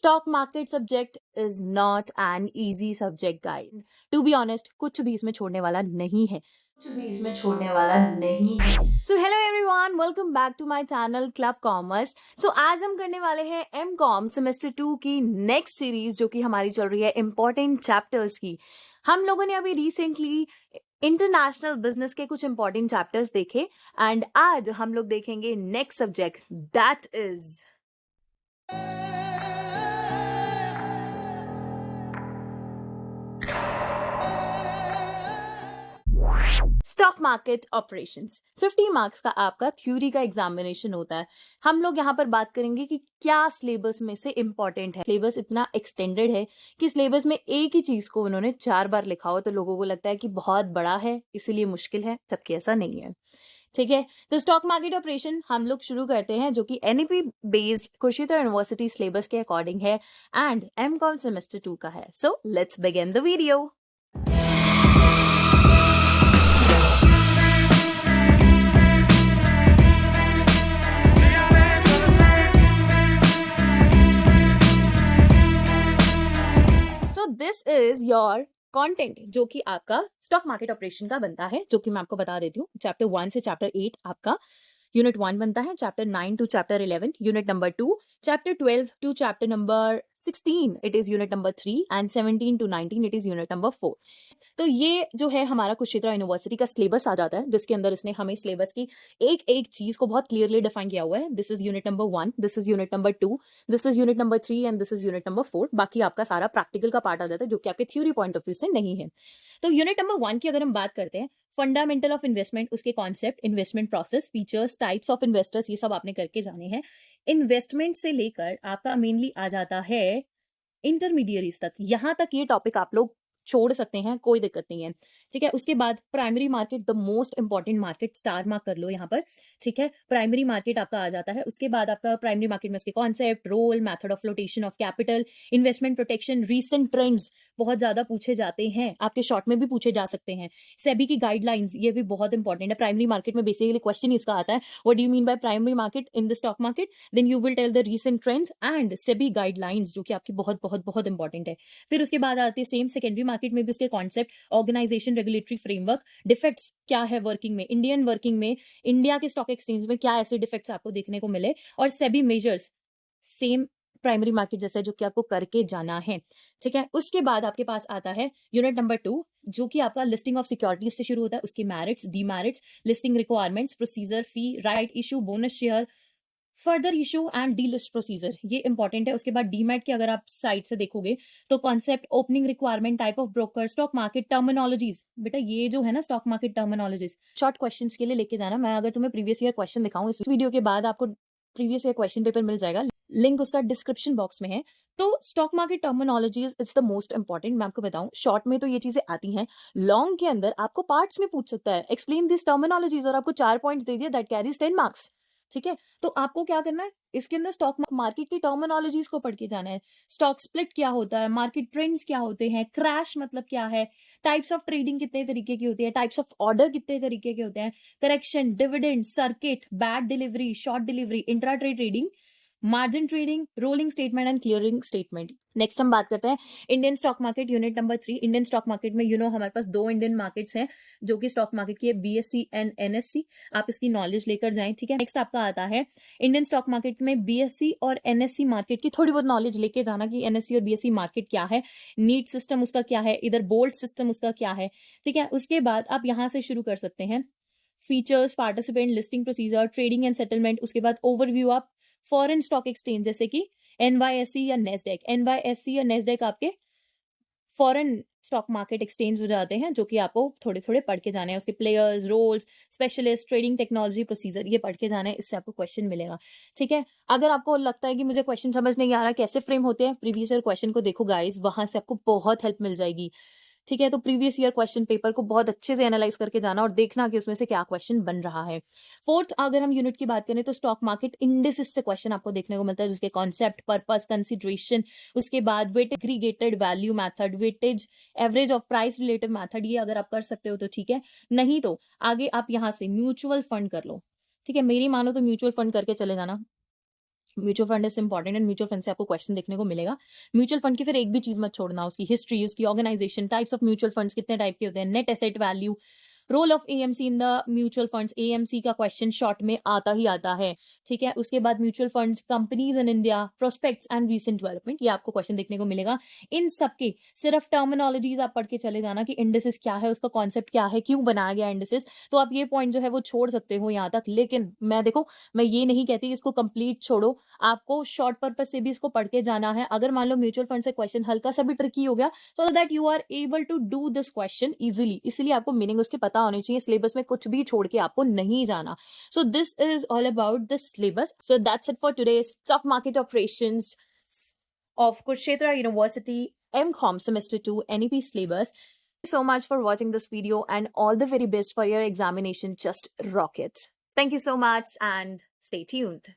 Stock market subject is not an easy subject guide. To be honest कुछ भी इसमें छोड़ने वाला नहीं है। So hello everyone, welcome back to my channel Club Commerce. So आज हम करने वाले हैं एम कॉम सेमेस्टर 2 की नेक्स्ट सीरीज, जो कि हमारी चल रही है इंपॉर्टेंट चैप्टर्स की। हम लोगों ने अभी रिसेंटली इंटरनेशनल बिजनेस के कुछ इंपॉर्टेंट चैप्टर्स देखे एंड आज हम लोग देखेंगे next subject, that is stock market operations. 50 marks का आपका थ्योरी का एग्जामिनेशन होता है। हम लोग यहाँ पर बात करेंगे कि क्या सिलेबस में से इंपॉर्टेंट है। सिलेबस इतना एक्सटेंडेड है कि सिलेबस में एक ही चीज को उन्होंने 4 बार लिखा हो, तो लोगों को लगता है कि बहुत बड़ा है इसीलिए मुश्किल है, जबकि ऐसा नहीं है। ठीक है, तो स्टॉक मार्केट ऑपरेशन हम लोग शुरू करते हैं, जो कि NEP based Kurukshetra university syllabus के अकॉर्डिंग है एंड एमकॉम सेमेस्टर 2 का है। So let's begin the video. So this is your content, जो कि आपका स्टॉक मार्केट ऑपरेशन का बनता है, जो कि मैं आपको बता देती हूँ। चैप्टर 1 से चैप्टर 8 आपका यूनिट 1 बनता है, chapter 9 to chapter 11 unit number 2, chapter 12 to chapter number 16 it is unit number 3 and 17 to 19 it is unit number 4। तो ये जो है हमारा कुरुक्षेत्र यूनिवर्सिटी का सिलेबस आ जाता है, जिसके अंदर इसने हमें सिलेबस की एक एक चीज को बहुत क्लियरली डिफाइन किया हुआ है। This is unit number 1, this is unit number 2, this is unit number 3 and this is unit number 4। बाकी आपका सारा प्रैक्टिकल का पार्ट आ जाता है, जो कि आपके थ्योरी पॉइंट ऑफ व्यू से नहीं है। तो यूनिट नंबर 1 की अगर हम बात करते हैं, फंडामेंटल ऑफ इन्वेस्टमेंट, उसके concept, investment process, features, types of investors, ये सब आपने करके जाने हैं। इन्वेस्टमेंट से लेकर आपका मेनली आ जाता है इंटरमीडिएरीज तक, यहां तक ये टॉपिक आप लोग छोड़ सकते हैं, कोई दिक्कत नहीं है। ठीक है, उसके बाद primary market, the most important market, star mark कर लो यहाँ पर। ठीक है, प्राइमरी मार्केट आपका आ जाता है। उसके बाद आपका प्राइमरी मार्केट में उसके concept, role, method of flotation of capital, investment protection, recent trends बहुत ज्यादा पूछे जाते हैं, आपके शॉर्ट में भी पूछे जा सकते हैं। सेबी की गाइडलाइंस, ये भी बहुत इंपॉर्टेंट है। प्राइमरी मार्केट में बेसिकली क्वेश्चन इसका आता है, what do you mean by primary market in the stock market, then you will tell the recent trends and SEBI guidelines, जो कि आपकी बहुत बहुत बहुत इंपॉर्टेंट है। फिर उसके बाद आती है सेम सेकेंडरी मार्केट में भी उसके concept, organisation, regulatory framework, defects क्या है वर्किंग में, इंडियन वर्किंग में, इंडिया के स्टॉक एक्सचेंज में क्या ऐसे डिफेक्ट्स आपको देखने को मिले, और SEBI measures, same primary market जैसा, जो कि आपको करके जाना है। ठीक है, उसके बाद आपके पास आता है यूनिट नंबर 2, जो कि आपका लिस्टिंग ऑफ सिक्योरिटीज से शुरू होता है, उसके merits, demerits, listing requirements, procedure, fee, right issue, bonus share, further issue and delist procedure, ये इंपॉर्टेंट है। उसके बाद डीमैट की अगर आप साइड से देखोगे तो concept, opening requirement, type of broker, stock market terminologies. बेटा ये जो है ना stock market terminologies, short questions के लिए लेके जाना। मैं अगर तुम्हें प्रीवियस ईयर क्वेश्चन दिखाऊं इस वीडियो के बाद, आपको प्रीवियस ईयर क्वेश्चन पेपर मिल जाएगा, लिंक उसका डिस्क्रिप्शन बॉक्स में है। तो stock market terminologies it's the most important. मैं आपको बताऊं, शॉर्ट में तो ये चीजें आती हैं, लॉन्ग के अंदर आपको पार्ट्स में पूछ सकता है, एक्सप्लेन दिस टर्मिनोलॉजीज, और आपको 4 पॉइंट्स दे दिया, दैट कैरीज 10 मार्क्स। ठीक है, तो आपको क्या करना है, इसके अंदर स्टॉक मार्केट की टर्मिनोलॉजीज को पढ़ के जाना है। स्टॉक स्प्लिट क्या होता है, मार्केट ट्रेंड्स क्या होते हैं, क्रैश मतलब क्या है, टाइप्स ऑफ ट्रेडिंग कितने तरीके की होती है, टाइप्स ऑफ ऑर्डर कितने तरीके के होते हैं, correction, dividend, circuit, bad delivery, short delivery, intra trading, margin trading, rolling statement and clearing statement. Next हम बात करते हैं Indian stock market, unit number 3। Indian stock market में हमारे पास 2 इंडियन मार्केट्स हैं, जो कि स्टॉक मार्केट की है, बीएससी एंड एनएससी। आप इसकी नॉलेज लेकर जाएं। ठीक है, नेक्स्ट आपका आता है इंडियन स्टॉक मार्केट में बीएससी और एनएससी मार्केट की थोड़ी बहुत नॉलेज लेके जाना, कि एनएससी और बीएससी मार्केट क्या है, नीट सिस्टम उसका क्या है, इधर बोल्ट सिस्टम उसका क्या है। ठीक है, उसके बाद आप यहां से शुरू कर सकते हैं, features, participant, listing procedure, trading and settlement. उसके बाद ओवरव्यू आप फॉरेन स्टॉक एक्सचेंज, जैसे कि एनवाईएसई या नेस्डेक। एनवाईएसई या नेस्डेक आपके फॉरेन स्टॉक मार्केट एक्सचेंज हो जाते हैं, जो कि आपको थोड़े थोड़े पढ़ के जाने हैं। उसके players, roles, specialist, trading technology, procedure, ये पढ़ के जाना है, इससे आपको क्वेश्चन मिलेगा। ठीक है, अगर आपको लगता है कि मुझे क्वेश्चन समझ नहीं आ रहा कैसे फ्रेम होते हैं, प्रीवियस ईयर क्वेश्चन को देखो गाइस, वहां से आपको बहुत हेल्प मिल जाएगी। ठीक है, तो प्रीवियस ईयर क्वेश्चन पेपर को बहुत अच्छे से एनालाइज करके जाना और देखना कि उसमें से क्या क्वेश्चन बन रहा है। फोर्थ, अगर हम यूनिट की बात करें तो स्टॉक मार्केट इंडिसेस से क्वेश्चन आपको देखने को मिलता है, जिसके कॉन्सेप्ट, पर्पस, कंसिडरेशन, उसके बाद weightage aggregated value method, weightage average of price relative method, ये अगर आप कर सकते हो तो ठीक है, नहीं तो आगे आप यहाँ से म्यूचुअल फंड कर लो। ठीक है, मेरी मानो तो म्यूचुअल फंड करके चले जाना, mutual fund is important and mutual fund से आपको क्वेश्चन देखने को मिलेगा। म्यूचुअल फंड की फिर एक भी चीज मत छोड़ना, उसकी हिस्ट्री, उसकी organisation, types of mutual funds कितने टाइप के होते हैं, net asset value, role of AMC in the mutual funds. AMC का क्वेश्चन शॉर्ट में आता ही आता है, ठीक है। उसके बाद mutual funds, companies in India, prospects and recent development, ये आपको क्वेश्चन देखने को मिलेगा। इन सबके सिर्फ टर्मिनोलॉजीज आप पढ़ के चले जाना कि इंडिसेस क्या है, उसका कॉन्सेप्ट क्या है, क्यों बनाया गया इंडिसेस, तो आप ये पॉइंट जो है वो छोड़ सकते हो यहाँ तक। लेकिन मैं ये नहीं कहती इसको कंप्लीट छोड़ो, आपको शॉर्ट पर्पज से भी इसको पढ़ के जाना है। अगर मान लो म्यूचुअल फंड से क्वेश्चन हल्का सा भी ट्रिकी हो गया, so that you are able to do this question easily, इसलिए आपको मीनिंग उसके पता होने चाहिए। सिलेबस में कुछ भी छोड़ के आपको नहीं जाना। So this is all about this syllabus. So that's it for today stock market operations of Kurukshetra University MCOM Semester 2 NEP syllabus. Thank you so much for watching this video and all the very best for your examination. Just rock it. Thank you so much and stay tuned.